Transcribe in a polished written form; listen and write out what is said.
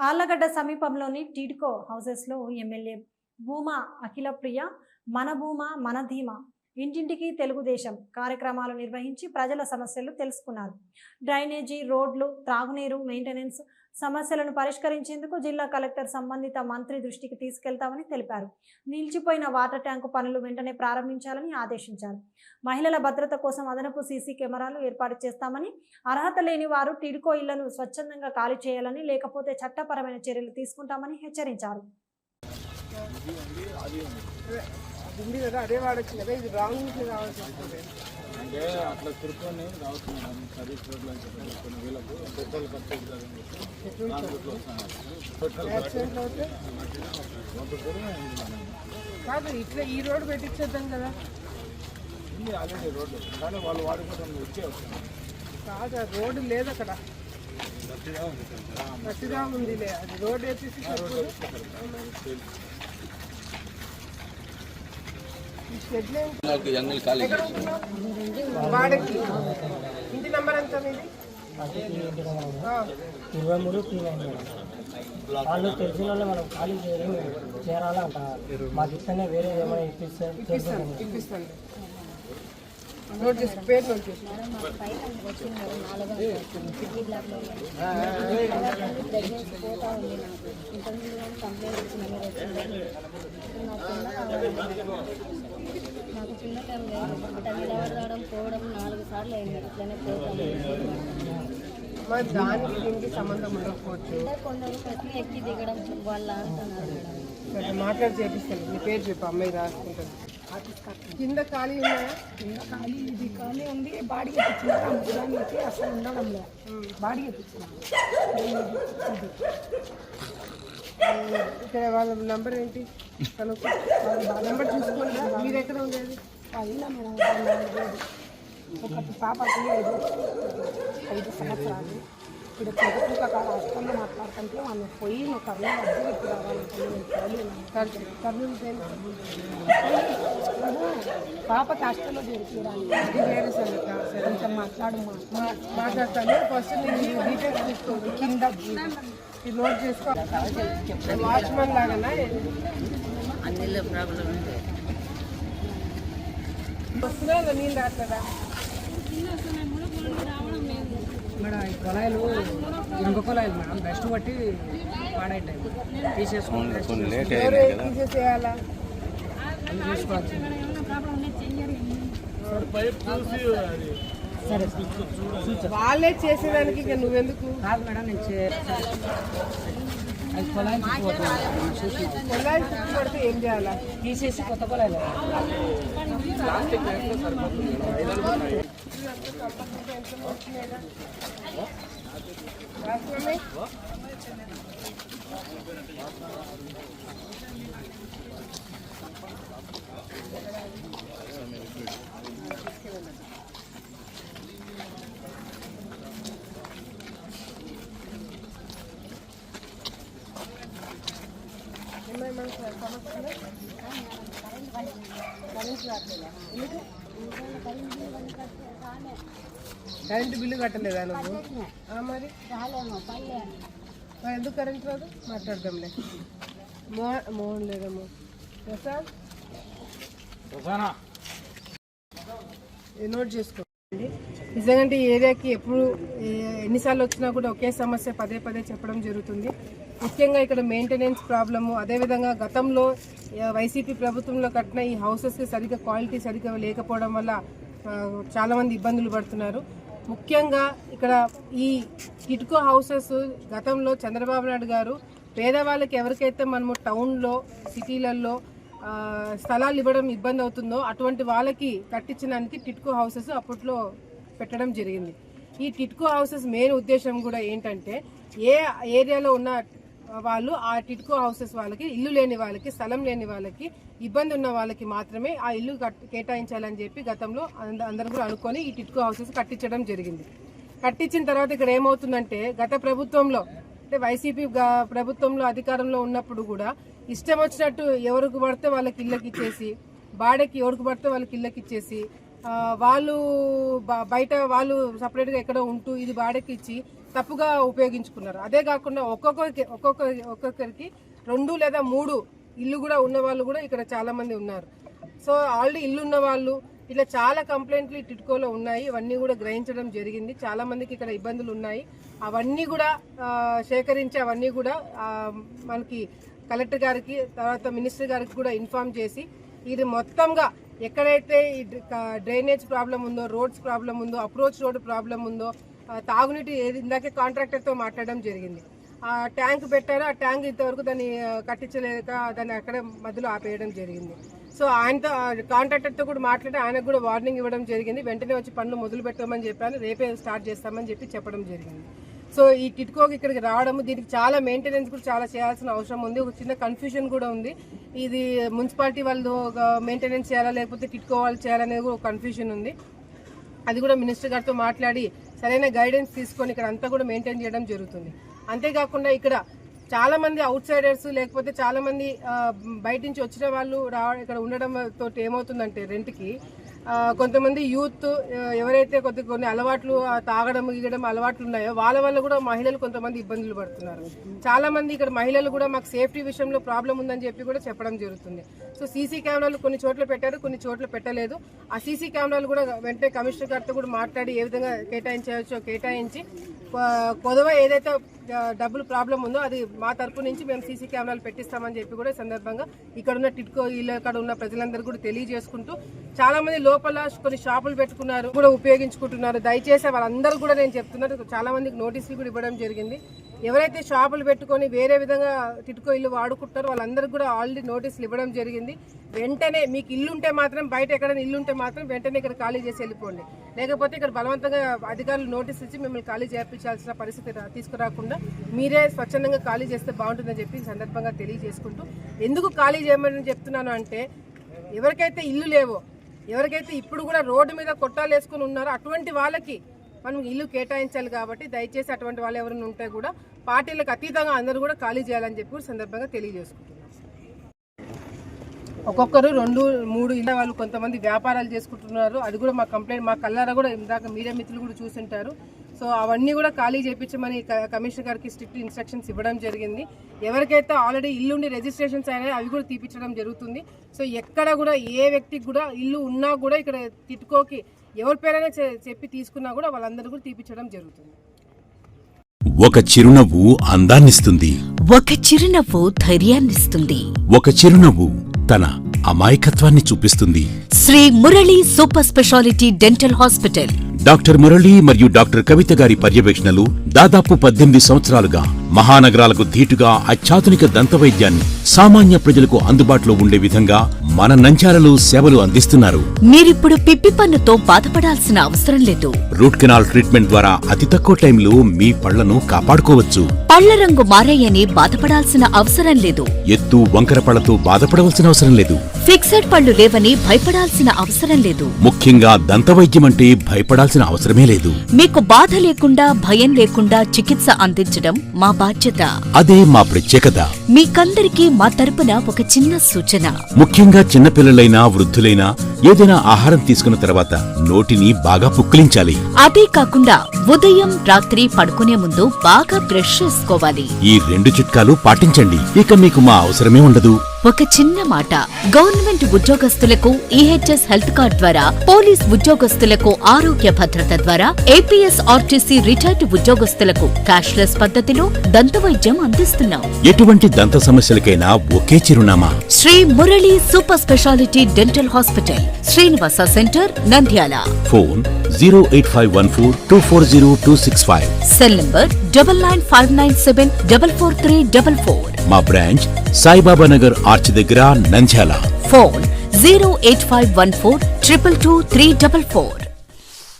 ఆళ్లగడ్డ సమీపంలోని టిడ్కో హౌసెస్లో ఎమ్మెల్యే భూమా అఖిలప్రియ మన భూమా మన ధీమా ఇంటింటికి తెలుగుదేశం కార్యక్రమాలు నిర్వహించి ప్రజల సమస్యలు తెలుసుకున్నారు. డ్రైనేజీ, రోడ్లు, త్రాగునీరు, మెయింటెనెన్స్ సమస్యలను పరిష్కరించేందుకు జిల్లా కలెక్టర్ సంబంధిత మంత్రి దృష్టికి తీసుకెళ్తామని తెలిపారు. నిలిచిపోయిన వాటర్ ట్యాంకు పనులు వెంటనే ప్రారంభించాలని ఆదేశించారు. మహిళల భద్రత కోసం అదనపు సీసీ కెమెరాలు ఏర్పాటు చేస్తామని, అర్హత లేని వారు టిడ్కో ఇళ్లను స్వచ్ఛందంగా ఖాళీ చేయాలని, లేకపోతే చట్టపరమైన చర్యలు తీసుకుంటామని హెచ్చరించారు. ఉంది కదా, అదే వాడచ్చు కదా, ఇది రాంగ్ నుంచి రావాల్సి వస్తుంది అంటే అట్లా తిరుపతి రావచ్చు మేడం. సర్వీస్ రోడ్లు అని చెప్పి కొన్ని వీళ్ళకు పెట్రోల్ ఖర్చు యాక్సిడెంట్ అవుతే కాదు, ఇట్లా ఈ రోడ్డు పెట్టించేద్దాం కదా. ఉంది ఆల్రెడీ రోడ్డు, కానీ వాళ్ళు వాడుకోవడం వచ్చే వస్తుంది కాదు, రోడ్డు లేదు అక్కడ, గట్టిగా ఉంది. అది రోడ్డు వేసేసి వాడకి ఇంటి నెంబర్ ఎంత మీది? 23 వాళ్ళు తెలిసిన వాళ్ళు మనం ఖాళీ చేరాలా అంటారు. మాకు ఇస్తేనే వేరే ఏమైనా ఇప్పిస్తాను. నోట్ చేసి పేరు నోట్ చేసి నాకు చిన్న టైం లేదు, ఇట్లా నిలబడడం పోవడం 4 సార్లు అయింది. ఇట్లనే మరి దానికి దీనికి సంబంధం ఉండకపోవచ్చు. కొందరు ప్రతి ఎక్కి దిగడం వాళ్ళ అంటున్నారు. సరే, మాట్లాడి చేపిస్తాను. నీ పేరు చెప్పు, అమ్మాయి రాసుకుంటాను. కింద ఖాళీ ఉన్నాయా? కింద ఖాళీ, ఇది ఖాళీ ఉంది. బాడిగ తెచ్చినాక అసలు ఉండడం లేదు. బాడిగ తెచ్చినాను. ఇక్కడ వాళ్ళ నెంబర్ ఏంటి? నెంబర్ చూసుకోండి. మీరు ఎక్కడ ఉండేది? అయినా మేడం, ఒకటి పాపకి 5 సంవత్సరాలు. ఇప్పుడు ప్రభుత్వ హాస్పిటల్లో మాట్లాడుతుంటే వాళ్ళు పోయి నువ్వు కర్నూలు అద్దె పెట్టి రావాలంటే పాపకి హాస్టల్లో చేర్చడానికి వేరే సంగతి. సరే, కొంచెం మాట్లాడతాను. ఫస్ట్ నేను డీటెయిల్స్ తీసుకోండి. కింద ఇది నోట్ చేసుకో. వాచ్మెన్ లాగానా? అన్నిలో ప్రాబ్లం వస్తున్నా నీళ్ళు రాట్లేదా? మేడం ఈ కొలాయిలు ఇంకో కొలాయిలు మేడం బెస్ట్ బట్టి పాడైతాయి. తీసేసేయాలా? చూసుకోవచ్చు. వాళ్ళే చేసేదానికి ఇక నువ్వెందుకు? కాదు మేడం, నేను అది కొలాయిలు కొలాయి చుట్టూ పడితే ఏం చేయాలా? తీసేసి కొత్త కొలాయిలు కరెంటు బిల్లు కట్టలేదా నువ్వు? మరి ఎందుకు కరెంట్ రాదు? మాట్లాడదాంలే. మోహన్ లేదమ్మా. ప్రసాద్ నోట్ చేసుకోండి. నిజంగా ఈ ఏరియాకి ఎప్పుడు ఎన్నిసార్లు వచ్చినా కూడా ఒకే సమస్య పదే పదే చెప్పడం జరుగుతుంది. ముఖ్యంగా ఇక్కడ మెయింటెనెన్స్ ప్రాబ్లము, అదేవిధంగా గతంలో వైసీపీ ప్రభుత్వంలో కట్టిన ఈ హౌసెస్కి సరిగ్గా క్వాలిటీ సరిగ్గా లేకపోవడం వల్ల చాలామంది ఇబ్బందులు పడుతున్నారు. ముఖ్యంగా ఇక్కడ ఈ టిడ్కో హౌసెస్ గతంలో చంద్రబాబు నాయుడు గారు పేదవాళ్ళకి ఎవరికైతే మనము టౌన్లో, సిటీలలో స్థలాలు ఇవ్వడం ఇబ్బంది అవుతుందో అటువంటి వాళ్ళకి కట్టించడానికి టిడ్కో హౌసెస్ అప్పట్లో పెట్టడం జరిగింది. ఈ టిడ్కో హౌసెస్ మెయిన్ ఉద్దేశం కూడా ఏంటంటే, ఏ ఏరియాలో ఉన్న వాళ్ళు ఆ టిడ్కో హౌసెస్ వాళ్ళకి, ఇల్లు లేని వాళ్ళకి, స్థలం లేని వాళ్ళకి, ఇబ్బంది ఉన్న వాళ్ళకి మాత్రమే ఆ ఇల్లు కేటాయించాలని చెప్పి గతంలో అందరూ కూడా అనుకొని ఈ టిడ్కో హౌసెస్ కట్టించడం జరిగింది. కట్టించిన తర్వాత ఇక్కడ ఏమవుతుందంటే, గత ప్రభుత్వంలో అంటే వైసీపీ ప్రభుత్వంలో అధికారంలో ఉన్నప్పుడు కూడా ఇష్టం వచ్చినట్టు ఎవరికి పడితే వాళ్ళకి ఇళ్ళకి ఇచ్చేసి, బాడకి ఎవరికి పడితే వాళ్ళకి ఇళ్ళకి ఇచ్చేసి, వాళ్ళు బయట వాళ్ళు సపరేట్గా ఎక్కడో ఉంటూ ఇది బాడకి ఇచ్చి తప్పుగా ఉపయోగించుకున్నారు. అదే కాకుండా ఒక్కొక్కరికి 2 లేదా 3 ఇల్లు కూడా ఉన్న వాళ్ళు కూడా ఇక్కడ చాలా మంది ఉన్నారు. సో ఆల్రెడీ ఇల్లు ఉన్న వాళ్ళు ఇట్లా చాలా కంప్లైంట్లు టిడ్కోలో ఉన్నాయి. ఇవన్నీ కూడా గ్రహించడం జరిగింది. చాలా మందికి ఇక్కడ ఇబ్బందులు ఉన్నాయి. అవన్నీ కూడా సేకరించి అవన్నీ కూడా మనకి కలెక్టర్ గారికి తర్వాత మినిస్టర్ గారికి కూడా ఇన్ఫార్మ్ చేసి ఇది మొత్తంగా ఎక్కడైతే డ్రైనేజ్ ప్రాబ్లం ఉందో, రోడ్స్ ప్రాబ్లం ఉందో, అప్రోచ్ రోడ్ ప్రాబ్లం ఉందో, తాగునీటి ఇందాకే కాంట్రాక్టర్తో మాట్లాడడం జరిగింది. ఆ ట్యాంక్ పెట్టారు, ఆ ట్యాంక్ ఇంతవరకు దాన్ని కట్టించలేక దాన్ని అక్కడ మధ్యలో ఆపేయడం జరిగింది. సో ఆయనతో కాంట్రాక్టర్తో కూడా మాట్లాడి ఆయనకు కూడా వార్నింగ్ ఇవ్వడం జరిగింది. వెంటనే వచ్చి పనులు మొదలు పెట్టమని చెప్పాను, రేపే స్టార్ట్ చేస్తామని చెప్పడం జరిగింది. సో ఈ టిడ్కోకి ఇక్కడికి రావడం, దీనికి చాలా మెయింటెనెన్స్ కూడా చాలా చేయాల్సిన అవసరం ఉంది. ఒక చిన్న కన్ఫ్యూజన్ కూడా ఉంది. ఇది మున్సిపాలిటీ వాళ్ళు మెయింటెనెన్స్ చేయాలా లేకపోతే టిడ్కో వాళ్ళు చేయాలనేది కూడా ఒక కన్ఫ్యూజన్ ఉంది. అది కూడా మినిస్టర్ గారితో మాట్లాడి సరైన గైడెన్స్ తీసుకొని ఇక్కడ అంతా కూడా మెయింటైన్ చేయడం జరుగుతుంది. అంతేకాకుండా ఇక్కడ చాలా మంది అవుట్ సైడర్స్ లేకపోతే చాలా మంది బయట నుంచి వచ్చిన వాళ్ళు ఇక్కడ ఉండడం తోటి ఏమవుతుందంటే రెంట్కి కొంతమంది యూత్ ఎవరైతే కొన్ని అలవాట్లు తాగడం గీయడం అలవాట్లు ఉన్నాయో వాళ్ళ వల్ల కూడా మహిళలు కొంతమంది ఇబ్బందులు పడుతున్నారు. చాలా మంది ఇక్కడ మహిళలు కూడా మాకు సేఫ్టీ విషయంలో ప్రాబ్లం ఉందని చెప్పి కూడా చెప్పడం జరుగుతుంది. సో సీసీ కెమెరాలు కొన్ని చోట్ల పెట్టారు, కొన్ని చోట్ల పెట్టలేదు. ఆ సీసీ కెమెరాలు కూడా వెంటనే కమిషనర్ గారితో కూడా మాట్లాడి ఏ విధంగా కేటాయించవచ్చో కేటాయించి కొదవ ఏదైతే డబ్బులు ప్రాబ్లం ఉందో అది మా తరపు నుంచి మేము సీసీ కెమెరాలు పెట్టిస్తామని చెప్పి కూడా సందర్భంగా ఇక్కడున్న టిడ్కో ఇక్కడ ఉన్న ప్రజలందరూ కూడా తెలియజేసుకుంటూ చాలా మంది లోపల కొన్ని షాపులు పెట్టుకున్నారు కూడా ఉపయోగించుకుంటున్నారు. దయచేసి వాళ్ళందరూ కూడా నేను చెప్తున్నారు, చాలా మందికి నోటీసులు కూడా ఇవ్వడం జరిగింది. ఎవరైతే షాపులు పెట్టుకొని వేరే విధంగా టిడ్కో ఇల్లు వాడుకుంటారో వాళ్ళందరికీ కూడా ఆల్రెడీ నోటీసులు ఇవ్వడం జరిగింది. వెంటనే మీకు ఇల్లు ఉంటే మాత్రం బయట ఎక్కడైనా ఇల్లు ఉంటే మాత్రం వెంటనే ఇక్కడ ఖాళీ చేసి వెళ్ళిపోండి. లేకపోతే ఇక్కడ బలవంతంగా అధికారులు నోటీస్ ఇచ్చి మిమ్మల్ని ఖాళీ చేయించాల్సిన పరిస్థితి తీసుకురాకుండా మీరే స్వచ్ఛందంగా ఖాళీ చేస్తే బాగుంటుందని చెప్పి సందర్భంగా తెలియజేసుకుంటూ, ఎందుకు ఖాళీ చేయమని చెప్తున్నాను అంటే ఎవరికైతే ఇల్లు లేవో, ఎవరికైతే ఇప్పుడు కూడా రోడ్డు మీద కొట్టాలు వేసుకుని ఉన్నారో అటువంటి వాళ్ళకి మనం ఇల్లు కేటాయించాలి. కాబట్టి దయచేసి అటువంటి వాళ్ళు ఎవరైనా ఉంటే కూడా పార్టీలకు అతీతంగా అందరూ కూడా ఖాళీ చేయాలని చెప్పి సందర్భంగా తెలియజేసుకుంటున్నాం. ఒక్కొక్కరు 2-3 ఇళ్ళ వాళ్ళు కొంతమంది వ్యాపారాలు చేసుకుంటున్నారు. అది కూడా మా కంప్లైంట్ మా కళ్ళారా కూడా ఇందాక మీడియా మిత్రులు కూడా చూసింటారు. సో అవన్నీ కూడా ఖాళీ చేయించమని కమిషనర్ గారికి స్ట్రిక్ట్ ఇన్స్ట్రక్షన్స్ ఇవ్వడం జరిగింది. ఎవరికైతే ఆల్రెడీ ఇల్లుండి రిజిస్ట్రేషన్స్ అయినాయో అవి కూడా తీపించడం జరుగుతుంది. సో ఎక్కడ కూడా ఏ వ్యక్తికి కూడా ఇల్లు ఉన్నా కూడా ఇక్కడ టిడ్కోకి ఎవరి పేరైనా చెప్పి తీసుకున్నా కూడా వాళ్ళందరూ కూడా తీపించడం జరుగుతుంది. ఒక చిరునవ్వు అందాన్నిస్తుంది, ఒక చిరునవ్వు ధైర్యాన్నిస్తుంది, ఒక చిరునవ్వు తన అమాయకత్వాన్ని చూపిస్తుంది. Shri Murali super speciality dental hospital. Doctor Murali మరియు డాక్టర్ కవిత గారి పర్యవేక్షణలు దాదాపు 18 సంవత్సరాలుగా మహానగరాలకు ధీటుగా అత్యాధునిక దంతవైద్యాన్ని సామాన్య ప్రజలకు అందుబాటులో ఉండే విధంగా మన నంద్యాలలో సేవలు అందిస్తున్నారు. మీరిప్పుడు పిప్పి పన్నుతో బాధపడాల్సిన అవసరం లేదు. రూట్ కెనాల్ ట్రీట్మెంట్ ద్వారా అతి తక్కువ టైంలో మీ పళ్లను కాపాడుకోవచ్చు. పళ్ల రంగు మారాయని బాధపడాల్సిన అవసరం లేదు. ఎత్తు వంకర పళ్లతో బాధపడవలసిన అవసరం లేదు. ఫిక్సెడ్ పళ్ళు లేవని భయపడాల్సిన అవసరం లేదు. ముఖ్యంగా దంతవైద్యం అంటే భయపడాల్సిన అవసరమే లేదు. మీకు బాధ లేకుండా భయం లేకుండా చికిత్స అందించడం మా బాధ్యత. అదే మా ప్రత్యేకత. మీకందరికీ మా తరపున ఒక చిన్న సూచన. ముఖ్యంగా చిన్నపిల్లలైనా వృద్ధులైనా ఏదైనా ఆహారం తీసుకున్న తర్వాత నోటిని బాగా పుక్కిలించాలి. అదే కాకుండా ఉదయం రాత్రి పడుకునే ముందు బాగా బ్రష్ చేసుకోవాలి. ఈ 2 చిట్కాలు పాటించండి, ఇక మీకు మా అవసరమే ఉండదు. ఒక చిన్న మాట, గవర్నమెంట్ ఉద్యోగస్తులకు ఈహెచ్ఎస్ హెల్త్ కార్డ్ ద్వారా, పోలీస్ ఉద్యోగస్తులకు ఆరోగ్య భద్రత ద్వారా, ఏపీఎస్ ఆర్టీసీ రిటైర్డ్ ఉద్యోగస్తులకు క్యాష్లెస్ పద్ధతిలో దంతవైద్యం అందిస్తున్నాం. ఎటువంటి దంత సమస్యలకైనా ఒకే చిరునామా, Shri Murali super speciality dental hospital, Srinivasa centre, Nandyal. Phone 08514240265. Cell number 9959744344. మా బ్రాంచ్ సాయిబాబా నగర్ ఆర్చ్ దగ్గర, నంద్యాల. ఫోన్ 08514222344.